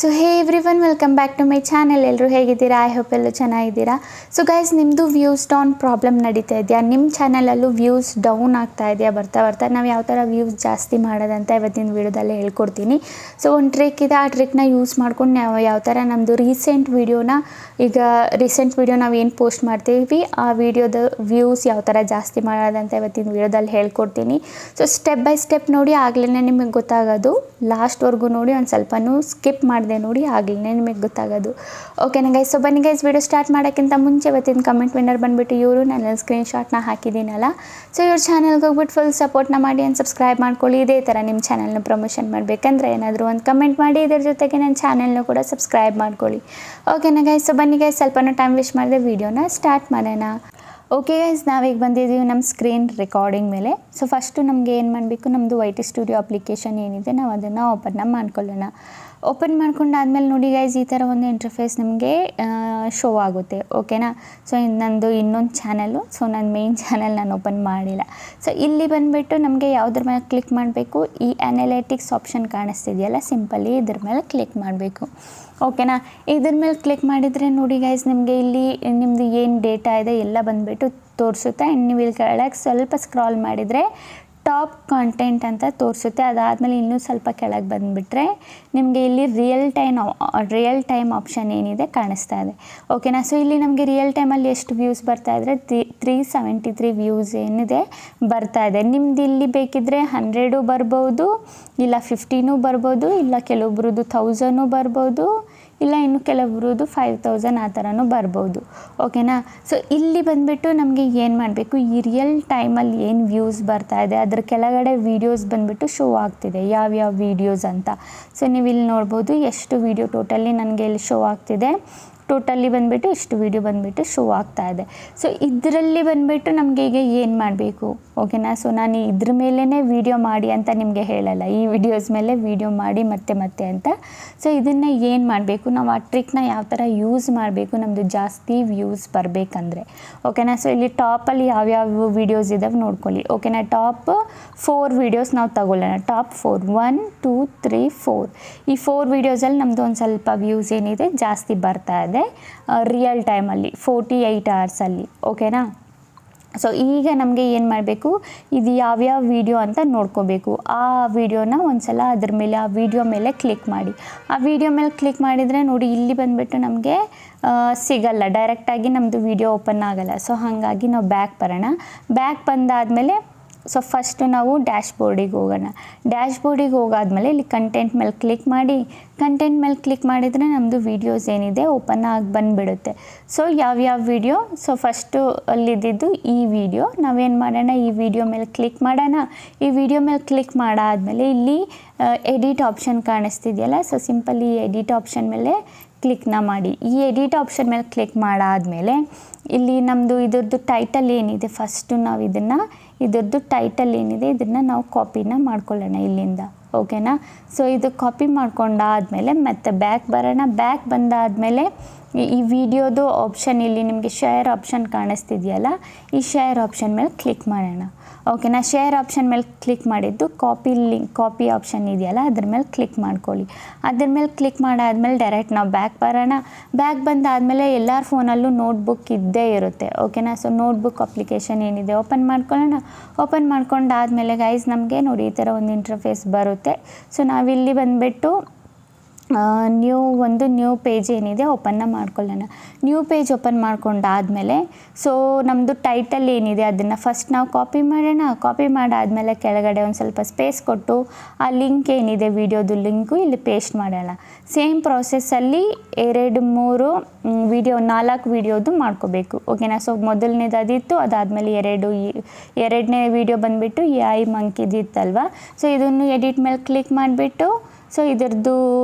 So hey everyone welcome back to my channel. ಎಲ್ಲರೂ ಹೇಗಿದ್ದೀರಾ? I hope ಎಲ್ಲರೂ ಚೆನ್ನಾಗಿದ್ದೀರಾ. ಸೊ ಗೈಸ್, ನಿಮ್ಮದು ವ್ಯೂಸ್ ಡೌನ್ ಪ್ರಾಬ್ಲಮ್ ನಡೀತಾ ಇದೆಯಾ? ನಿಮ್ಮ ಚಾನಲಲ್ಲೂ ವ್ಯೂಸ್ ಡೌನ್ ಆಗ್ತಾ ಇದೆಯಾ? ಬರ್ತಾ ನಾವು ಯಾವ ಥರ ವ್ಯೂಸ್ ಜಾಸ್ತಿ ಮಾಡೋದಂತ ಇವತ್ತಿನ ವೀಡಿಯೋದಲ್ಲಿ ಹೇಳ್ಕೊಡ್ತೀನಿ. ಸೊ ಒಂದು ಟ್ರಿಕ್ ಇದೆ, ಆ ಟ್ರಿಕ್ನ ಯೂಸ್ ಮಾಡ್ಕೊಂಡು ನಾವು ಯಾವ ಥರ ನಮ್ಮದು ರೀಸೆಂಟ್ ವೀಡಿಯೋ ನಾವು ಏನು ಪೋಸ್ಟ್ ಮಾಡ್ತೀವಿ ಆ ವೀಡಿಯೋದ ವ್ಯೂಸ್ ಯಾವ ಥರ ಜಾಸ್ತಿ ಮಾಡೋದಂತ ಇವತ್ತಿನ ವೀಡಿಯೋದಲ್ಲಿ ಹೇಳ್ಕೊಡ್ತೀನಿ. ಸೊ ಸ್ಟೆಪ್ ಬೈ ಸ್ಟೆಪ್ ನೋಡಿ, ಆಗಲೇ ನಿಮಗೆ ಗೊತ್ತಾಗೋದು. ಲಾಸ್ಟ್ವರೆಗೂ ನೋಡಿ, ಒಂದು ಸ್ವಲ್ಪನೂ ಸ್ಕಿಪ್ ಮಾಡಿದೆ ನೋಡಿ, ಆಗಲೇ ನಿಮಗೆ ಗೊತ್ತಾಗೋದು. ಓಕೆನಾ ಗೈಸ್? ಸೊ ಬನ್ನಿ ಗೈಸ್, ವೀಡಿಯೋ ಸ್ಟಾರ್ಟ್ ಮಾಡೋಕ್ಕಿಂತ ಮುಂಚೆ ಇವತ್ತಿನ ಕಮೆಂಟ್ ವಿನ್ನರ್ ಬಂದುಬಿಟ್ಟು ಇವರು. ನಾನು ಸ್ಕ್ರೀನ್ಶಾಟ್ನ ಹಾಕಿದ್ದೀನಲ್ಲ, ಸೊ ಇವ್ರ ಚಾನಲ್ಗೆ ಹೋಗ್ಬಿಟ್ಟು ಫುಲ್ ಸಪೋರ್ಟ್ನ ಮಾಡಿ ಆ್ಯಂಡ್ ಸಬ್ಸ್ಕ್ರೈಬ್ ಮಾಡ್ಕೊಳ್ಳಿ. ಇದೇ ಥರ ನಿಮ್ಮ ಚಾನಲ್ನ ಪ್ರಮೋಷನ್ ಮಾಡಬೇಕಂದ್ರೆ ಏನಾದರೂ ಒಂದು ಕಮೆಂಟ್ ಮಾಡಿ, ಇದ್ರ ಜೊತೆಗೆ ನನ್ನ ಚಾನಲ್ನ ಕೂಡ ಸಬ್ಸ್ಕ್ರೈಬ್ ಮಾಡ್ಕೊಳ್ಳಿ. ಓಕೆನಾ ಗೈಸ್? ಸೊ ಬನ್ನಿ ಗೈಸ್, ಸ್ವಲ್ಪನೂ ಟೈಮ್ ವೇಸ್ಟ್ ಮಾಡಿದೆ, ವೀಡಿಯೋನ ಸ್ಟಾರ್ಟ್ ಮಾಡೋಣ. ಓಕೆ ಗೈಸ್, ನಾವೀಗ ಬಂದಿದ್ದೀವಿ ನಮ್ಮ ಸ್ಕ್ರೀನ್ ರೆಕಾರ್ಡಿಂಗ್ ಮೇಲೆ. ಸೊ ಫಸ್ಟು ನಮಗೆ ಏನು ಮಾಡಬೇಕು, ನಮ್ಮದು YT ಸ್ಟುಡಿಯೋ ಅಪ್ಲಿಕೇಶನ್ ಏನಿದೆ ನಾವು ಅದನ್ನು ಓಪನ್ ಮಾಡ್ಕೊಳ್ಳೋಣ. ಓಪನ್ ಮಾಡ್ಕೊಂಡಾದ್ಮೇಲೆ ನೋಡಿ ಗೈಸ್, ಈ ಥರ ಒಂದು ಇಂಟರ್ಫೇಸ್ ನಮಗೆ ಶೋ ಆಗುತ್ತೆ. ಓಕೆನಾ? ಸೊ ನಂದು ಇನ್ನೊಂದು ಚಾನಲ್ಲು, ಸೊ ನನ್ನ ಮೇನ್ ಚಾನಲ್ ನಾನು ಓಪನ್ ಮಾಡಿಲ್ಲ. ಸೊ ಇಲ್ಲಿ ಬಂದುಬಿಟ್ಟು ನಮಗೆ ಯಾವುದ್ರ ಮೇಲೆ ಕ್ಲಿಕ್ ಮಾಡಬೇಕು, ಈ ಅನಾಲಿಟಿಕ್ಸ್ ಆಪ್ಷನ್ ಕಾಣಿಸ್ತಿದೆಯಲ್ಲ, ಸಿಂಪಲಿ ಇದ್ರ ಮೇಲೆ ಕ್ಲಿಕ್ ಮಾಡಬೇಕು. ಓಕೆನಾ? ಇದ್ರ ಮೇಲೆ ಕ್ಲಿಕ್ ಮಾಡಿದರೆ ನೋಡಿ ಗೈಸ್, ನಿಮಗೆ ಇಲ್ಲಿ ನಿಮ್ಮದು ಏನು ಡೇಟಾ ಇದೆ ಎಲ್ಲ ಬಂದುಬಿಟ್ಟು ತೋರಿಸುತ್ತೆ. ಆ್ಯಂಡ್ ನೀವು ಇಲ್ಲಿ ಕೆಳಗೆ ಸ್ವಲ್ಪ ಸ್ಕ್ರಾಲ್ ಮಾಡಿದರೆ ಟಾಪ್ ಕಾಂಟೆಂಟ್ ಅಂತ ತೋರಿಸುತ್ತೆ. ಅದಾದಮೇಲೆ ಇನ್ನೂ ಸ್ವಲ್ಪ ಕೆಳಗೆ ಬಂದುಬಿಟ್ರೆ ನಿಮಗೆ ಇಲ್ಲಿ ರಿಯಲ್ ಟೈಮ್ ಆಪ್ಷನ್ ಏನಿದೆ ಕಾಣಿಸ್ತಾ ಇದೆ. ಓಕೆನಾ? ಸೊ ಇಲ್ಲಿ ನಮಗೆ ರಿಯಲ್ ಟೈಮಲ್ಲಿ ಎಷ್ಟು ವ್ಯೂಸ್ ಬರ್ತಾ ಇದ್ದರೆ 373 ವ್ಯೂಸ್ ಏನಿದೆ ಬರ್ತಾ ಇದೆ. ನಿಮ್ದು ಇಲ್ಲಿ ಬೇಕಿದ್ದರೆ 100 ಬರ್ಬೋದು, ಇಲ್ಲ 50 ಬರ್ಬೋದು, ಇಲ್ಲ ಕೆಲವೊಬ್ರದ್ದು 1000 ಬರ್ಬೋದು, ಇಲ್ಲ ಇನ್ನು ಕೆಲವೊಬ್ರದ್ದು 5000 ಆ ಥರನೂ ಬರ್ಬೋದು. ಓಕೆನಾ? ಸೊ ಇಲ್ಲಿ ಬಂದುಬಿಟ್ಟು ನಮಗೆ ಏನು ಮಾಡಬೇಕು, ಈ ರಿಯಲ್ ಟೈಮಲ್ಲಿ ಏನು ವ್ಯೂಸ್ ಬರ್ತಾ ಇದೆ ಅದ್ರ ಕೆಳಗಡೆ ವೀಡಿಯೋಸ್ ಬಂದುಬಿಟ್ಟು ಶೋ ಆಗ್ತಿದೆ, ಯಾವ್ಯಾವ ವೀಡಿಯೋಸ್ ಅಂತ. ಸೊ ನೀವು ಇಲ್ಲಿ ನೋಡ್ಬೋದು ಎಷ್ಟು ವೀಡಿಯೋ ಟೋಟಲಿ ನನಗೆ ಇಲ್ಲಿ ಶೋ ಆಗ್ತಿದೆ. ಟೋಟಲಿ ಬಂದುಬಿಟ್ಟು ಇಷ್ಟು ವೀಡಿಯೋ ಬಂದುಬಿಟ್ಟು ಶೋ ಆಗ್ತಾ ಇದೆ. ಸೊ ಇದರಲ್ಲಿ ಬಂದುಬಿಟ್ಟು ನಮಗೆ ಈಗ ಏನು ಮಾಡಬೇಕು? ಓಕೆನಾ? ಸೊ ನಾನು ಇದ್ರ ಮೇಲೇ ವೀಡಿಯೋ ಮಾಡಿ ಅಂತ ನಿಮಗೆ ಹೇಳಲ್ಲ, ಈ ವಿಡಿಯೋಸ್ ಮೇಲೆ ವೀಡಿಯೋ ಮಾಡಿ ಮತ್ತೆ ಅಂತ. ಸೊ ಇದನ್ನು ಏನು ಮಾಡಬೇಕು, ನಾವು ಆ ಟ್ರಿಕ್ನ ಯಾವ ಥರ ಯೂಸ್ ಮಾಡಬೇಕು ನಮ್ಮದು ಜಾಸ್ತಿ ವ್ಯೂಸ್ ಬರಬೇಕಂದ್ರೆ. ಓಕೆನಾ? ಸೊ ಇಲ್ಲಿ ಟಾಪಲ್ಲಿ ಯಾವ್ಯಾವ ವೀಡಿಯೋಸ್ ಇದ್ದಾವೆ ನೋಡ್ಕೊಳ್ಳಿ. ಓಕೆನಾ? ಟಾಪ್ 4 ವೀಡಿಯೋಸ್ ನಾವು ತಗೊಳ್ಳೋಣ. ಟಾಪ್ 4 1 2 3 4 ಈ 4 ವೀಡಿಯೋಸಲ್ಲಿ ನಮ್ಮದು ಒಂದು ಸ್ವಲ್ಪ ವ್ಯೂಸ್ ಏನಿದೆ ಜಾಸ್ತಿ ಬರ್ತಾ ಇದೆ ರಿಯಲ್ ಟೈಮಲ್ಲಿ 48 ಅವರ್ಸಲ್ಲಿ. ಓಕೆನಾ? ಸೊ ಈಗ ನಮಗೆ ಏನು ಮಾಡಬೇಕು, ಇದು ಯಾವ್ಯಾವ ವೀಡಿಯೋ ಅಂತ ನೋಡ್ಕೋಬೇಕು. ಆ ವಿಡಿಯೋನ ಒಂದು ಸಲ ಅದ್ರ ಮೇಲೆ ಆ ವಿಡಿಯೋ ಮೇಲೆ ಕ್ಲಿಕ್ ಮಾಡಿ. ಆ ವಿಡಿಯೋ ಮೇಲೆ ಕ್ಲಿಕ್ ಮಾಡಿದರೆ ನೋಡಿ, ಇಲ್ಲಿ ಬಂದುಬಿಟ್ಟು ನಮಗೆ ಸಿಗಲ್ಲ, ಡೈರೆಕ್ಟಾಗಿ ನಮ್ಮದು ವಿಡಿಯೋ ಓಪನ್ ಆಗಲ್ಲ. ಸೊ ಹಾಗಾಗಿ ನಾವು ಬ್ಯಾಕ್ ಬರೋಣ. ಬ್ಯಾಕ್ ಬಂದಾದಮೇಲೆ ಸೊ ಫಸ್ಟು ನಾವು ಡ್ಯಾಶ್ಬೋರ್ಡಿಗೆ ಹೋಗೋಣ. ಡ್ಯಾಶ್ಬೋರ್ಡಿಗೆ ಹೋಗಾದ್ಮೇಲೆ ಇಲ್ಲಿ ಕಂಟೆಂಟ್ ಮೇಲೆ ಕ್ಲಿಕ್ ಮಾಡಿ. ಕಂಟೆಂಟ್ ಮೇಲೆ ಕ್ಲಿಕ್ ಮಾಡಿದರೆ ನಮ್ಮದು ವೀಡಿಯೋಸ್ ಏನಿದೆ ಓಪನ್ ಆಗಿ ಬಂದುಬಿಡುತ್ತೆ. ಸೊ ಯಾವ್ಯಾವ ವೀಡಿಯೋ, ಸೊ ಫಸ್ಟು ಅಲ್ಲಿದ್ದು ಈ ವಿಡಿಯೋ ನಾವೇನು ಮಾಡೋಣ, ಈ ವಿಡಿಯೋ ಮೇಲೆ ಕ್ಲಿಕ್ ಮಾಡೋಣ. ಈ ವಿಡಿಯೋ ಮೇಲೆ ಕ್ಲಿಕ್ ಮಾಡಾದಮೇಲೆ ಇಲ್ಲಿ ಎಡಿಟ್ ಆಪ್ಷನ್ ಕಾಣಿಸ್ತಿದೆಯಲ್ಲ, ಸೊ ಸಿಂಪಲಿ ಎಡಿಟ್ ಆಪ್ಷನ್ ಮೇಲೆ ಕ್ಲಿಕ್ನ ಮಾಡಿ. ಈ ಎಡಿಟ್ ಆಪ್ಷನ್ ಮೇಲೆ ಕ್ಲಿಕ್ ಮಾಡಾದಮೇಲೆ ಇಲ್ಲಿ ನಮ್ಮದು ಇದ್ರದ್ದು ಟೈಟಲ್ ಏನಿದೆ, ಫಸ್ಟು ನಾವು ಇದ್ರದ್ದು ಟೈಟಲ್ ಏನಿದೆ ಇದನ್ನು ನಾವು ಕಾಪಿನ ಮಾಡ್ಕೊಳ್ಳೋಣ ಇಲ್ಲಿಂದ. ಓಕೆನಾ? ಸೊ ಇದು ಕಾಪಿ ಮಾಡ್ಕೊಂಡಾದಮೇಲೆ ಮತ್ತೆ ಬ್ಯಾಕ್ ಬರೋಣ. ಬ್ಯಾಕ್ ಬಂದಾದಮೇಲೆ ಈ ವಿಡಿಯೋದು ಆಪ್ಷನ್ ಇಲ್ಲಿ ನಿಮಗೆ ಶೇರ್ ಆಪ್ಷನ್ ಕಾಣಿಸ್ತಿದೆಯಲ್ಲ, ಈ ಶೇರ್ ಆಪ್ಷನ್ ಮೇಲೆ ಕ್ಲಿಕ್ ಮಾಡೋಣ. ಓಕೆನಾ? ಶೇರ್ ಆಪ್ಷನ್ ಮೇಲೆ ಕ್ಲಿಕ್ ಮಾಡಿದ್ದು ಕಾಪಿ ಆಪ್ಷನ್ ಇದೆಯಲ್ಲ ಅದ್ರ ಮೇಲೆ ಕ್ಲಿಕ್ ಮಾಡ್ಕೊಳ್ಳಿ. ಅದ್ರ ಮೇಲೆ ಕ್ಲಿಕ್ ಮಾಡಾದ್ಮೇಲೆ ಡೈರೆಕ್ಟ್ ನಾವು ಬ್ಯಾಕ್ ಬರೋಣ. ಬ್ಯಾಕ್ ಬಂದಾದಮೇಲೆ ಎಲ್ಲರ ಫೋನಲ್ಲೂ ನೋಟ್ಬುಕ್ ಇದ್ದೇ ಇರುತ್ತೆ. ಓಕೆನಾ? ಸೊ ನೋಟ್ಬುಕ್ ಅಪ್ಲಿಕೇಶನ್ ಏನಿದೆ ಓಪನ್ ಮಾಡ್ಕೊಳ್ಳೋಣ. ಓಪನ್ ಮಾಡ್ಕೊಂಡಾದಮೇಲೆ ಗೈಸ್ ನಮಗೆ ನೋಡಿ ಈ ಥರ ಒಂದು ಇಂಟರ್ಫೇಸ್ ಬರುತ್ತೆ. ಸೊ ನಾವಿಲ್ಲಿ ಬಂದುಬಿಟ್ಟು ನ್ಯೂ ಪೇಜ್ ಏನಿದೆ ಓಪನ್ನ ಮಾಡ್ಕೊಳ್ಳೋಣ. ನ್ಯೂ ಪೇಜ್ ಓಪನ್ ಮಾಡ್ಕೊಂಡಾದಮೇಲೆ ಸೊ ನಮ್ಮದು ಟೈಟಲ್ ಏನಿದೆ ಅದನ್ನು ಫಸ್ಟ್ ನಾವು ಕಾಪಿ ಮಾಡೋಣ. ಕಾಪಿ ಮಾಡಾದಮೇಲೆ ಕೆಳಗಡೆ ಒಂದು ಸ್ವಲ್ಪ ಸ್ಪೇಸ್ ಕೊಟ್ಟು ಆ ಲಿಂಕ್ ಏನಿದೆ ವಿಡಿಯೋದು ಲಿಂಕು ಇಲ್ಲಿ ಪೇಸ್ಟ್ ಮಾಡೋಣ. ಸೇಮ್ ಪ್ರಾಸೆಸ್ಸಲ್ಲಿ 2-3 ವಿಡಿಯೋ 4 ವಿಡಿಯೋದು ಮಾಡ್ಕೋಬೇಕು. ಓಕೆನಾ? ಸೊ ಮೊದಲನೇದು ಅದಿತ್ತು, ಅದಾದಮೇಲೆ ಎರಡನೇ ವಿಡಿಯೋ ಬಂದುಬಿಟ್ಟು AI ಮಂಕಿದಿತ್ತಲ್ವ. ಸೊ ಇದನ್ನು ಎಡಿಟ್ ಮೇಲೆ ಕ್ಲಿಕ್ ಮಾಡಿಬಿಟ್ಟು ಸೊ ಇದರದ್ದು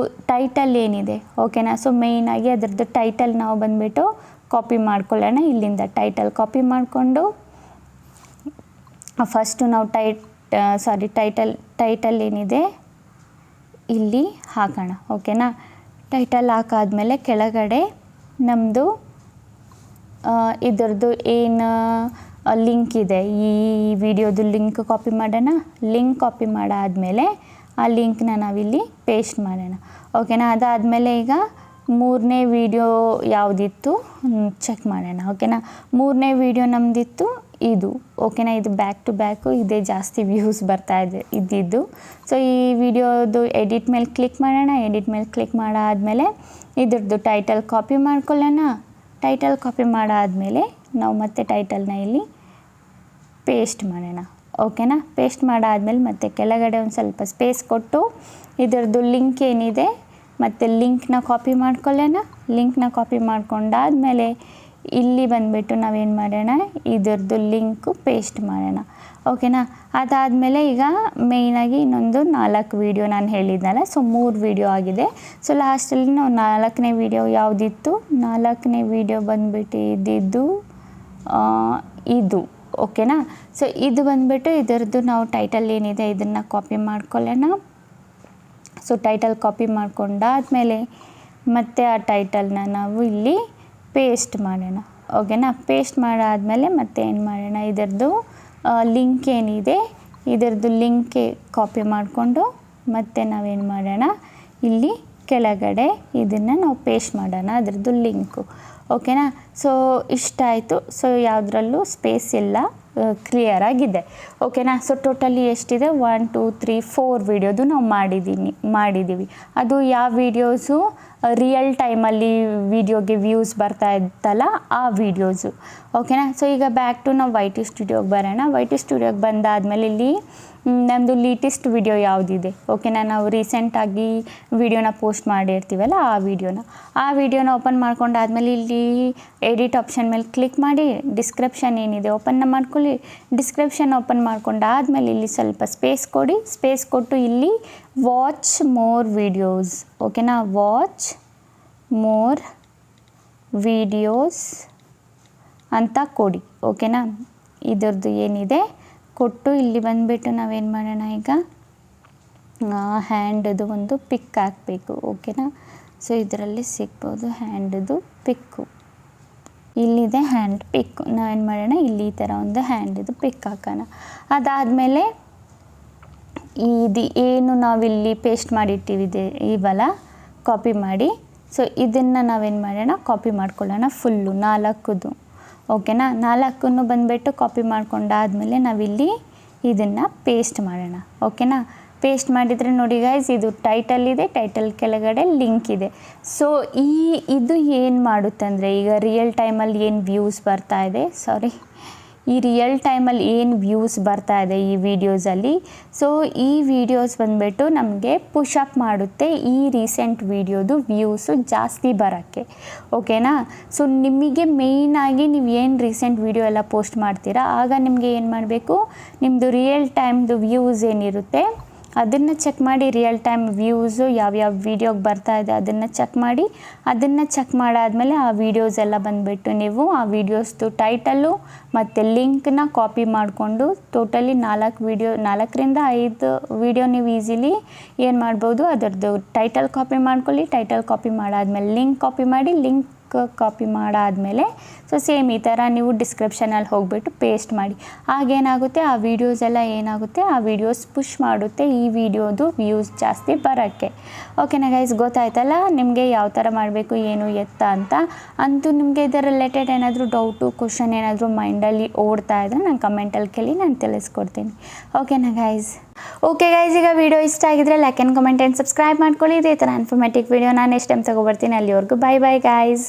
ಟೈಟಲ್ ಏನಿದೆ, ಓಕೆನಾ? ಸೊ ಮೇಯ್ನಾಗಿ ಅದರದ್ದು ಟೈಟಲ್ ನಾವು ಬಂದುಬಿಟ್ಟು ಕಾಪಿ ಮಾಡ್ಕೊಳ್ಳೋಣ. ಇಲ್ಲಿಂದ ಟೈಟಲ್ ಮಾಡಿಕೊಂಡು ಫಸ್ಟು ನಾವು ಟೈಟಲ್ ಏನಿದೆ ಇಲ್ಲಿ ಹಾಕೋಣ. ಓಕೆನಾ? ಟೈಟಲ್ ಹಾಕಾದ್ಮೇಲೆ ಕೆಳಗಡೆ ನಮ್ಮದು ಇದರದ್ದು ಏನು ಲಿಂಕ್ ಇದೆ, ಈ ವಿಡಿಯೋದು ಲಿಂಕ್ ಕಾಪಿ ಮಾಡೋಣ. ಲಿಂಕ್ ಕಾಪಿ ಮಾಡಾದಮೇಲೆ ಆ ಲಿಂಕ್ನ ನಾವಿಲ್ಲಿ ಪೇಸ್ಟ್ ಮಾಡೋಣ. ಓಕೆನಾ. ಅದಾದಮೇಲೆ ಈಗ ಮೂರನೇ ವೀಡಿಯೋ ಯಾವುದಿತ್ತು ಚೆಕ್ ಮಾಡೋಣ. ಓಕೆನಾ. ಮೂರನೇ ವೀಡಿಯೋ ನಮ್ಮದಿತ್ತು ಇದು. ಓಕೆನಾ. ಇದು ಬ್ಯಾಕ್ ಟು ಬ್ಯಾಕು ಇದೇ ಜಾಸ್ತಿ ವ್ಯೂಸ್ ಬರ್ತಾ ಇದ್ದಿದ್ದು. ಸೊ ಈ ವಿಡಿಯೋದು ಎಡಿಟ್ ಮೇಲೆ ಕ್ಲಿಕ್ ಮಾಡೋಣ. ಎಡಿಟ್ ಮೇಲೆ ಕ್ಲಿಕ್ ಮಾಡಾದಮೇಲೆ ಇದ್ರದ್ದು ಟೈಟಲ್ ಕಾಪಿ ಮಾಡ್ಕೊಳ್ಳೋಣ. ಟೈಟಲ್ ಕಾಪಿ ಮಾಡಾದಮೇಲೆ ನಾವು ಮತ್ತೆ ಟೈಟಲ್ನ ಇಲ್ಲಿ ಪೇಸ್ಟ್ ಮಾಡೋಣ. ಓಕೆನಾ. ಪೇಸ್ಟ್ ಮಾಡಾದಮೇಲೆ ಮತ್ತೆ ಕೆಳಗಡೆ ಒಂದು ಸ್ವಲ್ಪ ಸ್ಪೇಸ್ ಕೊಟ್ಟು ಇದರದ್ದು ಲಿಂಕ್ ಏನಿದೆ ಮತ್ತು ಲಿಂಕ್ನ ಕಾಪಿ ಮಾಡ್ಕೊಳ್ಳೋಣ. ಲಿಂಕ್ನ ಕಾಪಿ ಮಾಡ್ಕೊಂಡಾದಮೇಲೆ ಇಲ್ಲಿ ಬಂದುಬಿಟ್ಟು ನಾವೇನು ಮಾಡೋಣ, ಇದರದ್ದು ಲಿಂಕು ಪೇಸ್ಟ್ ಮಾಡೋಣ. ಓಕೆನಾ. ಅದಾದಮೇಲೆ ಈಗ ಮೇಯ್ನಾಗಿ ಇನ್ನೊಂದು 4 ವೀಡಿಯೋ ನಾನು ಹೇಳಿದ್ನಲ್ಲ, ಸೊ 3 ವೀಡಿಯೋ ಆಗಿದೆ. ಸೊ ಲಾಸ್ಟಲ್ಲಿ ನಾವು 4ನೇ ವೀಡಿಯೋ ಯಾವುದಿತ್ತು, 4ನೇ ವೀಡಿಯೋ ಬಂದುಬಿಟ್ಟು ಇದ್ದಿದ್ದು ಇದು. ಓಕೆನಾ. ಸೊ ಇದು ಬಂದುಬಿಟ್ಟು ಇದರದ್ದು ನಾವು ಟೈಟಲ್ ಏನಿದೆ ಇದನ್ನು ಕಾಪಿ ಮಾಡ್ಕೊಳ್ಳೋಣ. ಸೊ ಟೈಟಲ್ ಕಾಪಿ ಮಾಡ್ಕೊಂಡಾದಮೇಲೆ ಮತ್ತೆ ಆ ಟೈಟಲ್ನ ನಾವು ಇಲ್ಲಿ ಪೇಸ್ಟ್ ಮಾಡೋಣ. ಓಕೆನಾ. ಪೇಸ್ಟ್ ಮಾಡಾದಮೇಲೆ ಮತ್ತೆ ಏನು ಮಾಡೋಣ, ಇದರದ್ದು ಲಿಂಕ್ ಏನಿದೆ ಇದರದ್ದು ಲಿಂಕ್ ಕಾಪಿ ಮಾಡಿಕೊಂಡು ಮತ್ತೆ ನಾವೇನು ಮಾಡೋಣ, ಇಲ್ಲಿ ಕೆಳಗಡೆ ಇದನ್ನು ನಾವು ಪೇಸ್ಟ್ ಮಾಡೋಣ ಅದರದ್ದು ಲಿಂಕು. ಓಕೆನಾ. ಸೊ ಇಷ್ಟ ಆಯಿತು. ಸೊ ಯಾವುದ್ರಲ್ಲೂ ಸ್ಪೇಸ್ ಇಲ್ಲ, ಕ್ಲಿಯರ್ ಆಗಿದೆ. ಓಕೆನಾ. ಸೊ ಟೋಟಲಿ ಎಷ್ಟಿದೆ 1 2 3 4 ವೀಡಿಯೋದು ನಾವು ಮಾಡಿದ್ದೀವಿ. ಅದು ಯಾವ ವೀಡಿಯೋಸು ರಿಯಲ್ ಟೈಮಲ್ಲಿ ವೀಡಿಯೋಗೆ ವ್ಯೂಸ್ ಬರ್ತಾ ಇತ್ತಲ್ಲ ಆ ವೀಡಿಯೋಸು. ಓಕೆನಾ. ಸೊ ಈಗ ಬ್ಯಾಕ್ ಟು ನಾವು ವೈ ಟಿ ಸ್ಟುಡಿಯೋಗೆ ಬರೋಣ. ವೈ ಟಿ ಸ್ಟುಡಿಯೋಗೆ ಬಂದಾದಮೇಲೆ ಇಲ್ಲಿ ನಮ್ಮದು ಲೇಟೆಸ್ಟ್ ವಿಡಿಯೋ ಯಾವುದಿದೆ, ಓಕೆನಾ, ನಾವು ರೀಸೆಂಟಾಗಿ ವಿಡಿಯೋನ ಪೋಸ್ಟ್ ಮಾಡಿರ್ತೀವಲ್ಲ ಆ ವಿಡಿಯೋನ ಓಪನ್ ಮಾಡ್ಕೊಂಡಾದ್ಮೇಲೆ ಇಲ್ಲಿ ಎಡಿಟ್ ಆಪ್ಷನ್ ಮೇಲೆ ಕ್ಲಿಕ್ ಮಾಡಿ ಡಿಸ್ಕ್ರಿಪ್ಷನ್ ಏನಿದೆ ಓಪನ್ನ ಮಾಡ್ಕೊಳ್ಳಿ. ಡಿಸ್ಕ್ರಿಪ್ಷನ್ ಓಪನ್ ಮಾಡ್ಕೊಂಡಾದ್ಮೇಲೆ ಇಲ್ಲಿ ಸ್ವಲ್ಪ ಸ್ಪೇಸ್ ಕೊಡಿ. ಸ್ಪೇಸ್ ಕೊಟ್ಟು ಇಲ್ಲಿ ವಾಚ್ ಮೋರ್ ವೀಡಿಯೋಸ್, ಓಕೆನಾ, ವಾಚ್ ಮೋರ್ ವೀಡಿಯೋಸ್ ಅಂತ ಕೊಡಿ. ಓಕೆನಾ. ಇದರದ್ದು ಏನಿದೆ ಕೊಟ್ಟು ಇಲ್ಲಿ ಬಂದುಬಿಟ್ಟು ನಾವೇನು ಮಾಡೋಣ, ಈಗ ಹ್ಯಾಂಡದು ಒಂದು ಪಿಕ್ ಹಾಕಬೇಕು. ಓಕೆನಾ. ಸೊ ಇದರಲ್ಲಿ ಸಿಗ್ಬೋದು ಹ್ಯಾಂಡದು ಪಿಕ್ಕು, ಇಲ್ಲಿದೆ ಹ್ಯಾಂಡ್ ಪಿಕ್. ನಾವೇನು ಮಾಡೋಣ, ಇಲ್ಲಿ ಈ ಥರ ಒಂದು ಹ್ಯಾಂಡದು ಪಿಕ್ ಹಾಕೋಣ. ಅದಾದಮೇಲೆ ಇದು ಏನು ನಾವಿಲ್ಲಿ ಪೇಸ್ಟ್ ಮಾಡಿಟ್ಟಿವಿದೆ ಇವಲ್ಲ ಕಾಪಿ ಮಾಡಿ, ಸೊ ಇದನ್ನು ನಾವೇನು ಮಾಡೋಣ, ಕಾಪಿ ಮಾಡ್ಕೊಳ್ಳೋಣ ಫುಲ್ಲು 4ದು. ಓಕೆನಾ. 4 ಬಂದುಬಿಟ್ಟು ಕಾಪಿ ಮಾಡ್ಕೊಂಡಾದಮೇಲೆ ನಾವಿಲ್ಲಿ ಇದನ್ನು ಪೇಸ್ಟ್ ಮಾಡೋಣ. ಓಕೆನಾ. ಪೇಸ್ಟ್ ಮಾಡಿದರೆ ನೋಡಿ ಗೈಸ್, ಇದು ಟೈಟಲ್ ಇದೆ, ಟೈಟಲ್ ಕೆಳಗಡೆ ಲಿಂಕ್ ಇದೆ. ಸೊ ಇದು ಏನು ಮಾಡುತ್ತಂದರೆ, ಈಗ ರಿಯಲ್ ಟೈಮಲ್ಲಿ ಏನು ವ್ಯೂಸ್ ಬರ್ತಾ ಇದೆ, ಈ ರಿಯಲ್ ಟೈಮಲ್ಲಿ ಏನು ವ್ಯೂಸ್ ಬರ್ತಾ ಇದೆ ಈ ವಿಡಿಯೋಸಲ್ಲಿ, ಸೊ ಈ ವಿಡಿಯೋಸ್ ಬಂದುಬಿಟ್ಟು ನಮಗೆ ಪುಷಪ್ ಮಾಡುತ್ತೆ ಈ ರೀಸೆಂಟ್ ವಿಡಿಯೋದು ವ್ಯೂಸು ಜಾಸ್ತಿ ಬರೋಕ್ಕೆ. ಓಕೆನಾ. ಸೊ ನಿಮಗೆ ಮೇಯ್ನಾಗಿ ನೀವು ಏನು ರೀಸೆಂಟ್ ವಿಡಿಯೋ ಎಲ್ಲ ಪೋಸ್ಟ್ ಮಾಡ್ತೀರಾ, ಆಗ ನಿಮಗೆ ಏನು ಮಾಡಬೇಕು, ನಿಮ್ಮದು ರಿಯಲ್ ಟೈಮ್ದು ವ್ಯೂಸ್ ಏನಿರುತ್ತೆ ಅದನ್ನು ಚೆಕ್ ಮಾಡಿ. ರಿಯಲ್ ಟೈಮ್ ವ್ಯೂಸು ಯಾವ್ಯಾವ ವೀಡಿಯೋಗೆ ಬರ್ತಾ ಇದೆ ಅದನ್ನು ಚೆಕ್ ಮಾಡಾದಮೇಲೆ ಆ ವೀಡಿಯೋಸ್ ಎಲ್ಲ ಬಂದುಬಿಟ್ಟು ನೀವು ಆ ವೀಡಿಯೋಸ್ದು ಟೈಟಲ್ಲು ಮತ್ತು ಲಿಂಕ್ನ ಕಾಪಿ ಮಾಡಿಕೊಂಡು ಟೋಟಲಿ 4ರಿಂದ 5 ವೀಡಿಯೋ ನೀವು ಈಸಿಲಿ ಏನು ಮಾಡ್ಬೋದು, ಅದರದ್ದು ಟೈಟಲ್ ಕಾಪಿ ಮಾಡ್ಕೊಳ್ಳಿ. ಟೈಟಲ್ ಕಾಪಿ ಮಾಡಾದಮೇಲೆ ಲಿಂಕ್ ಕಾಪಿ ಮಾಡಿ, ಲಿಂಕ್ ಕಾಪಿ ಮಾಡಾದಮೇಲೆ ಸೊ ಸೇಮ್ ಈ ಥರ ನೀವು ಡಿಸ್ಕ್ರಿಪ್ಷನಲ್ಲಿ ಹೋಗಿಬಿಟ್ಟು ಪೇಸ್ಟ್ ಮಾಡಿ. ಆಗೇನಾಗುತ್ತೆ, ಆ ವೀಡಿಯೋಸ್ ಎಲ್ಲ ಏನಾಗುತ್ತೆ, ಆ ವೀಡಿಯೋಸ್ ಪುಷ್ ಮಾಡುತ್ತೆ ಈ ವಿಡಿಯೋದು ವ್ಯೂಸ್ ಜಾಸ್ತಿ ಬರೋಕ್ಕೆ. ಓಕೆನಾ ಗೈಸ್, ಗೊತ್ತಾಯ್ತಲ್ಲ ನಿಮಗೆ ಯಾವ ಥರ ಮಾಡಬೇಕು ಏನು ಎತ್ತ ಅಂತ. ಅಂತೂ ನಿಮಗೆ ಇದರ ರಿಲೇಟೆಡ್ ಏನಾದರೂ ಡೌಟು ಕ್ವಶನ್ ಏನಾದರೂ ಮೈಂಡಲ್ಲಿ ಓಡ್ತಾ ಇದ್ದರೆ ನಾನು ಕಮೆಂಟಲ್ಲಿ ಕೇಳಿ ನಾನು ತಿಳಿಸ್ಕೊಡ್ತೀನಿ. ಓಕೆನಾ ಗೈಸ್. ಓಕೆ ಗೈಸ್, ಈಗ ವಿಡಿಯೋ ಇಷ್ಟ ಆಗಿದ್ರೆ like and comment and subscribe ಮಾಡ್ಕೊಳ್ಳಿ. ಇದೇ ಥರ ಇನ್ಫಾರ್ಮೇಟಿವ್ ವಿಡಿಯೋ ನಾನು ನೆಕ್ಸ್ಟ್ ಟೈಮ್ ತೊಗೊಬರ್ತೀನಿ. ಅಲ್ಲಿವರೆಗೂ ಬೈ ಗೈಸ್.